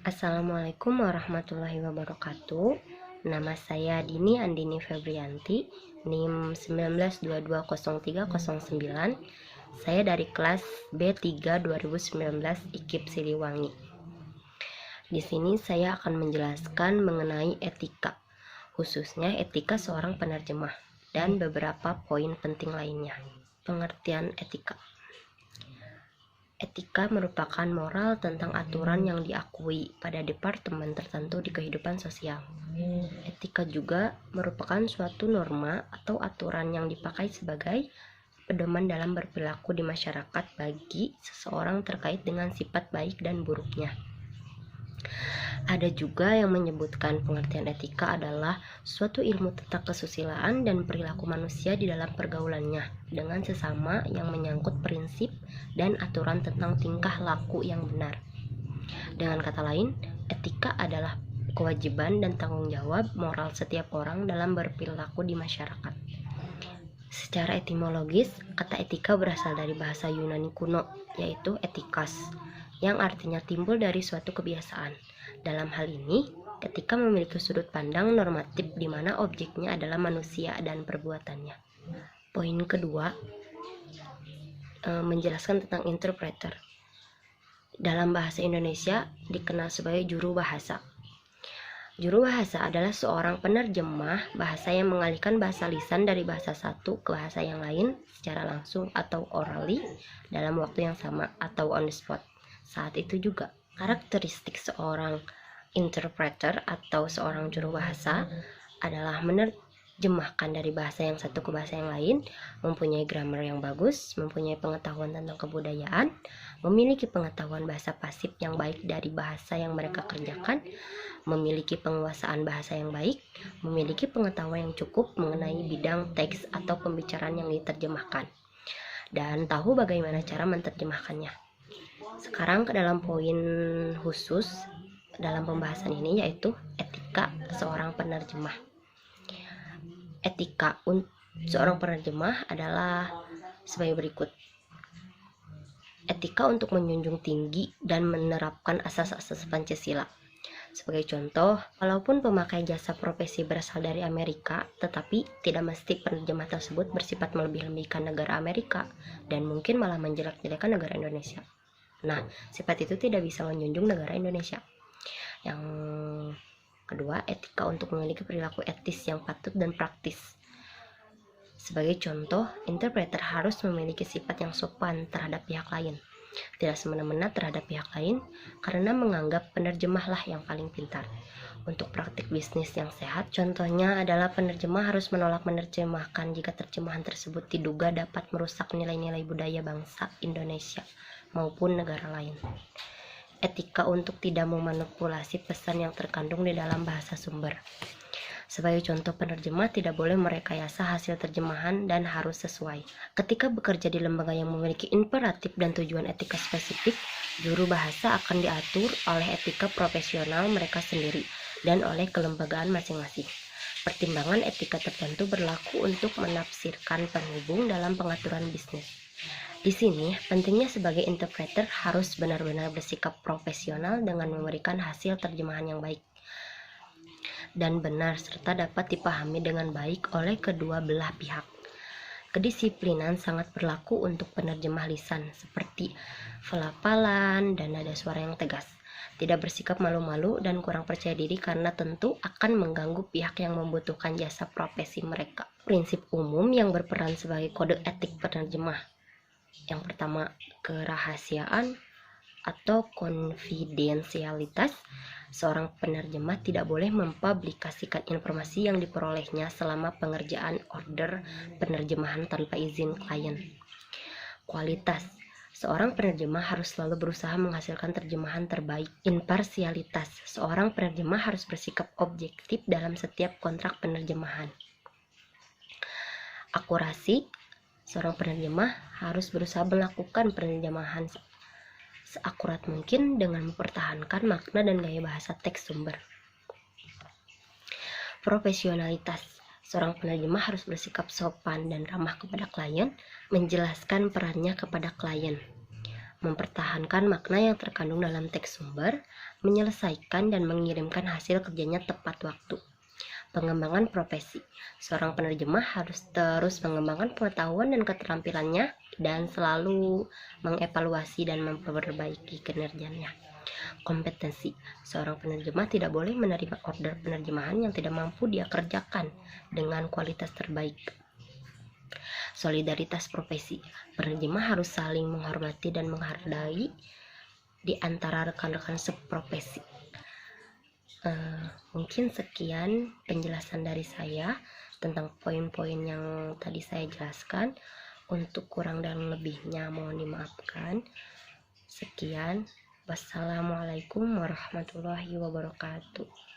Assalamualaikum warahmatullahi wabarakatuh. Nama saya Dini Andini Febrianti, NIM 19220309. Saya dari kelas B3 2019 IKIP Siliwangi. Di sini saya akan menjelaskan mengenai etika, khususnya etika seorang penerjemah dan beberapa poin penting lainnya. Pengertian etika. Etika merupakan moral tentang aturan yang diakui pada departemen tertentu di kehidupan sosial. Etika juga merupakan suatu norma atau aturan yang dipakai sebagai pedoman dalam berperilaku di masyarakat bagi seseorang terkait dengan sifat baik dan buruknya. Ada juga yang menyebutkan pengertian etika adalah suatu ilmu tentang kesusilaan dan perilaku manusia di dalam pergaulannya dengan sesama yang menyangkut prinsip dan aturan tentang tingkah laku yang benar. Dengan kata lain, etika adalah kewajiban dan tanggung jawab moral setiap orang dalam berperilaku di masyarakat. Secara etimologis, kata etika berasal dari bahasa Yunani kuno, yaitu etikas, yang artinya timbul dari suatu kebiasaan. Dalam hal ini, etika memiliki sudut pandang normatif di mana objeknya adalah manusia dan perbuatannya. Poin kedua, menjelaskan tentang interpreter. Dalam bahasa Indonesia dikenal sebagai juru bahasa. Juru bahasa adalah seorang penerjemah bahasa yang mengalihkan bahasa lisan dari bahasa satu ke bahasa yang lain secara langsung atau orally dalam waktu yang sama atau on the spot. Saat itu juga, karakteristik seorang interpreter atau seorang juru bahasa adalah menerjemahkan dari bahasa yang satu ke bahasa yang lain, mempunyai grammar yang bagus, mempunyai pengetahuan tentang kebudayaan, memiliki pengetahuan bahasa pasif yang baik dari bahasa yang mereka kerjakan, memiliki penguasaan bahasa yang baik, memiliki pengetahuan yang cukup mengenai bidang teks atau pembicaraan yang diterjemahkan, dan tahu bagaimana cara menerjemahkannya. Sekarang ke dalam poin khusus dalam pembahasan ini, yaitu etika seorang penerjemah. Etika seorang penerjemah adalah sebagai berikut. Etika untuk menjunjung tinggi dan menerapkan asas-asas Pancasila. Sebagai contoh, walaupun pemakai jasa profesi berasal dari Amerika, tetapi tidak mesti penerjemah tersebut bersifat melebih-lebihkan negara Amerika dan mungkin malah menjelek-jelekan negara Indonesia. Nah, sifat itu tidak bisa menjunjung negara Indonesia. Yang kedua, etika untuk memiliki perilaku etis yang patut dan praktis. Sebagai contoh, interpreter harus memiliki sifat yang sopan terhadap pihak lain, tidak semena-mena terhadap pihak lain, karena menganggap penerjemahlah yang paling pintar. Untuk praktik bisnis yang sehat, contohnya adalah penerjemah harus menolak menerjemahkan jika terjemahan tersebut diduga dapat merusak nilai-nilai budaya bangsa Indonesia maupun negara lain. Etika untuk tidak memanipulasi pesan yang terkandung di dalam bahasa sumber. Sebagai contoh, penerjemah tidak boleh merekayasa hasil terjemahan dan harus sesuai. Ketika bekerja di lembaga yang memiliki imperatif dan tujuan etika spesifik, juru bahasa akan diatur oleh etika profesional mereka sendiri dan oleh kelembagaan masing-masing. Pertimbangan etika tertentu berlaku untuk menafsirkan penghubung dalam pengaturan bisnis. Di sini, pentingnya sebagai interpreter harus benar-benar bersikap profesional dengan memberikan hasil terjemahan yang baik dan benar serta dapat dipahami dengan baik oleh kedua belah pihak. Kedisiplinan sangat berlaku untuk penerjemah lisan, seperti pelafalan dan nada suara yang tegas. Tidak bersikap malu-malu dan kurang percaya diri karena tentu akan mengganggu pihak yang membutuhkan jasa profesi mereka. Prinsip umum yang berperan sebagai kode etik penerjemah. Yang pertama, kerahasiaan atau konfidensialitas. Seorang penerjemah tidak boleh mempublikasikan informasi yang diperolehnya selama pengerjaan order penerjemahan tanpa izin klien. Kualitas. Seorang penerjemah harus selalu berusaha menghasilkan terjemahan terbaik. Imparsialitas. Seorang penerjemah harus bersikap objektif dalam setiap kontrak penerjemahan. Akurasi. Seorang penerjemah harus berusaha melakukan penerjemahan seakurat mungkin dengan mempertahankan makna dan gaya bahasa teks sumber. Profesionalitas. Seorang penerjemah harus bersikap sopan dan ramah kepada klien, menjelaskan perannya kepada klien, mempertahankan makna yang terkandung dalam teks sumber, menyelesaikan dan mengirimkan hasil kerjanya tepat waktu. Pengembangan profesi. Seorang penerjemah harus terus mengembangkan pengetahuan dan keterampilannya dan selalu mengevaluasi dan memperbaiki kinerjanya. Kompetensi. Seorang penerjemah tidak boleh menerima order penerjemahan yang tidak mampu dia kerjakan dengan kualitas terbaik. Solidaritas profesi. Penerjemah harus saling menghormati dan menghargai di antara rekan-rekan seprofesi. Mungkin sekian penjelasan dari saya tentang poin-poin yang tadi saya jelaskan. Untuk kurang dan lebihnya mohon dimaafkan. Sekian, wassalamualaikum warahmatullahi wabarakatuh.